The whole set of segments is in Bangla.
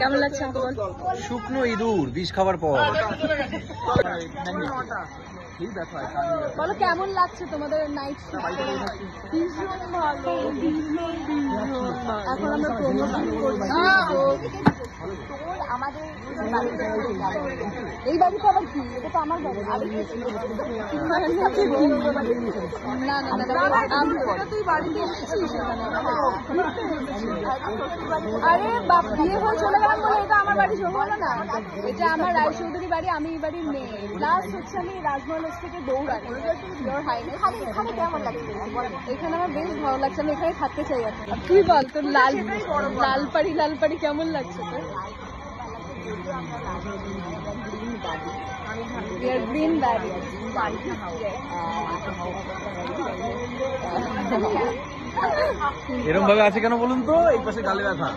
কেমন লাগছে আমাকে বল? শুকনো ইঁদুর বিষ খাবার পর। বলো কেমন লাগছে তোমাদের নাইট শুট? ভীষণ ভালো, এখন আমরা প্রোমো করছি। আমাদের এই বাড়িটা আবার কি? এটা তো আমার বাড়ি। না না না, তুই বাড়িতে এসেছিস? আরে বাপ, বিয়ে হয়ে চলে গেলাম বলে এটা আমার বাড়ি হলো না। এটা আমার রায়চৌধুরী বাড়ি, আমি এই বাড়ির মেয়ে। প্লাস হচ্ছে আমি রাজমহল থেকে দৌড়ানি। এখানে কেমন লাগছে? এখানে আমার বেশ ভালো লাগছে, আমি এখানে থাকতে চাই। এখন তুই বল, তোর লালপাড়ি কেমন লাগছে তোর? এরকম ভাবে আছে কেন বলুন তো? এই পাশে গালে ব্যথা।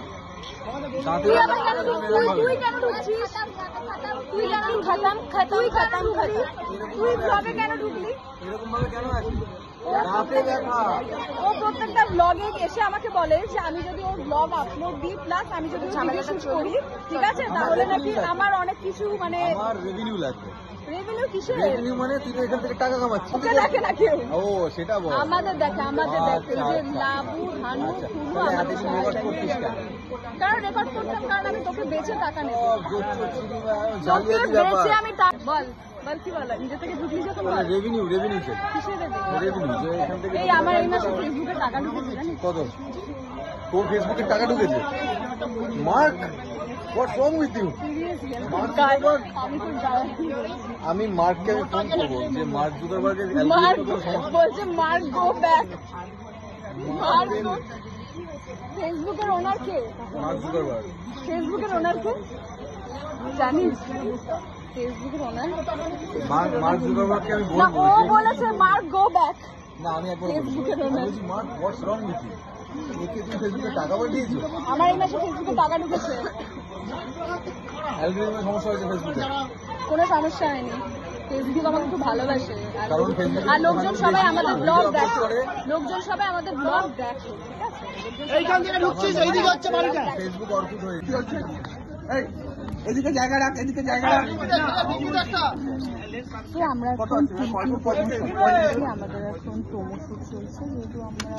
তুই কেন ঢুকছিস? তুই ব্লগে কেন ঢুকলি? এরকম ভাবে কেন আছিস? ও প্রত্যেকটা ব্লগে এসে আমাকে বলে যে আমি যদি ওর ব্লগ আপলোড দিই, প্লাস আমি যদি ভিডিও শুট করি, ঠিক আছে, তাহলে নাকি আমার অনেক কিছু মানে রেভিনিউ লাগবে। রেভিনিউ কিসের? রেভিনিউ মানে তুই তো এখান থেকে টাকা কামাচ্ছিস। ওকে দেখে না কেউ। ও সেটা বল। আমাদের দেখে যে লাবু ধানু শুরু আমাদের কারণ রেকর্ড করতাম, কারণ আমি তোকে বেচে টাকা নেব। বেচে আমি বল কি বল, নিজে থেকে ঢুকলি যখন রেভিনিউ কিসের রেভিনিউ যে এখান থেকে এই আমার এই মাসে ফেসবুকে টাকা ঢুকেছে জানিস? কত? তোর ফেসবুকে টাকা ঢুকেছে? Mark, what's wrong with you? আমি মার্ককে আমি ফোন করবো যে মার্ক জুকারবার্গের বলছে মার্ক গো ব্যাক। ফেসবুকের ওনার কে? Mark Zuckerberg. ফেসবুকের ওনার কে জানিস? ফেসবুকের ওনার মার্ক জুকারবার্গকে আমি না, বলবো। ও বলেছে মার্ক গো ব্যাক। না আমি একবার ফেসবুকের ওনার বলছি Mark what's wrong with you? Okay তুমি ফেসবুকে টাকা পাঠিয়েছো? আমার এই মাসে ফেসবুকে টাকা ঢুকেছে। অ্যালগরিদমের সমস্যা হয়েছে ফেসবুকে? কোনো সমস্যা হয়নি, ফেসবুক আমাকে খুব ভালোবাসে। কারণ ফেসবুকে আর লোকজন সবাই আমাদের ব্লগ দেখে, ঠিক আছে? এইখান থেকে ঢুকছিস, এইদিকে হচ্ছে বাড়িটা। ফেসবুক অর্কুট হয়ে এদিকে জায়গা রাখ, এদিকে জায়গা রাখ। আমরা এখন আমাদের এখন প্রোমো শুট চলছে, যেহেতু আমরা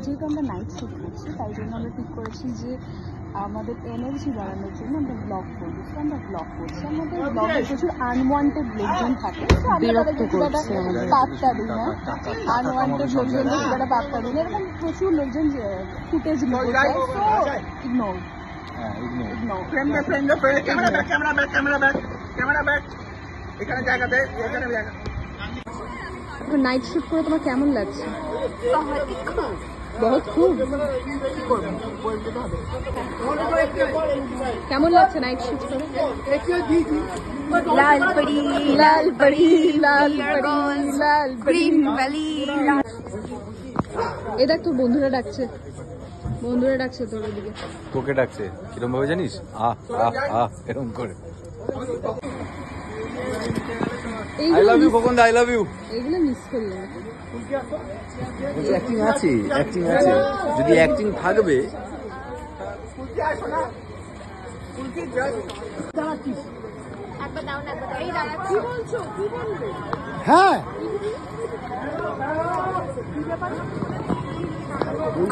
যেহেতু আমরা নাইট শুট করছি, তাই জন্য আমরা ঠিক করেছি যে আমাদের এনার্জি বাড়ানোর জন্য আমরা ব্লগ করবো। আমরা ব্লগ করছি, আমাদের ব্লগে প্রচুর আনওয়ান্টেড লোকজন থাকে, পাত্তা দিই না। আনওয়ান্টেড লোকজনদের খুব একটা পাত্তা দিই না। এরকম প্রচুর লোকজন ফুটেজ নিতে চায়, তো ইগনোর। এখানে জায়গা দে, এখানে জায়গা। নাইট শুট করে তোমার কেমন লাগছে? বহুত খুব। কেমন লাগছে নাইট শুট করে? এই দেখ তোর বন্ধুরা ডাকছে তোর ওদিকে। তোকে ডাকছে কিরম ভাবে জানিস? এরকম করে আই লাভ ইউ খোকনদা, আই লাভ ইউ। এইগুলো মিস করলাম। অ্যাক্টিং আছে যদি অ্যাক্টিং থাকবে। হ্যাঁ,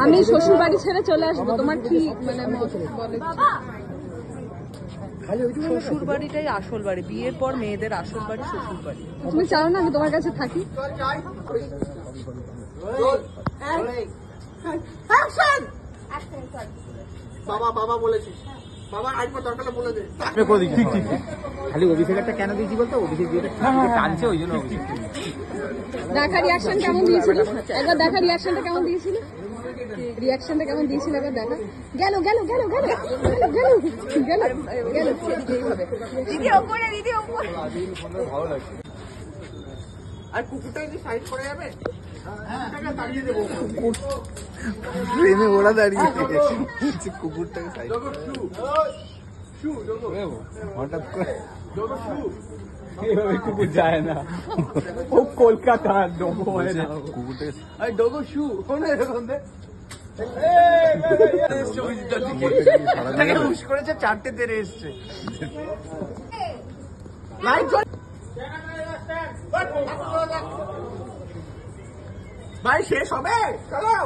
আমি শ্বশুর বাড়ি ছেড়ে চলে আসবো, তোমার কি মানে বলে? শ্বশুর বাড়িটাই আসল বাড়ি, বিয়ের পর মেয়েদের আসল বাড়ি শ্বশুর বাড়ি। তুমি চাও না আমি তোমার কাছে থাকি? বাবা বলেছিস, বাবা একবার দরকার বলে দে। খালি অভিষেকটা কেন দিয়েছি বলতো? অভিষেক বিয়েটা টানছে ওই জন্য। দেখা রিয়াকশন কেমন দিয়েছিল একবার? দেখা রিয়াকশনটা কেমন দিয়েছিল? একবার দেখা। গেল ভালো লাগছে। আর কুকুরটা যদি সাইড করে যাবে, ট্রেনে ওরা দাঁড়িয়ে কুকুরটাকে সাইড হঠাৎ করে কুকুর যায় না, ও কলকাতা ডোগো হয় না, কুকুরটাকে ডোগো শু এরকম করেছে 4টে তেরে এসছে ভাই শেষ হবে চলো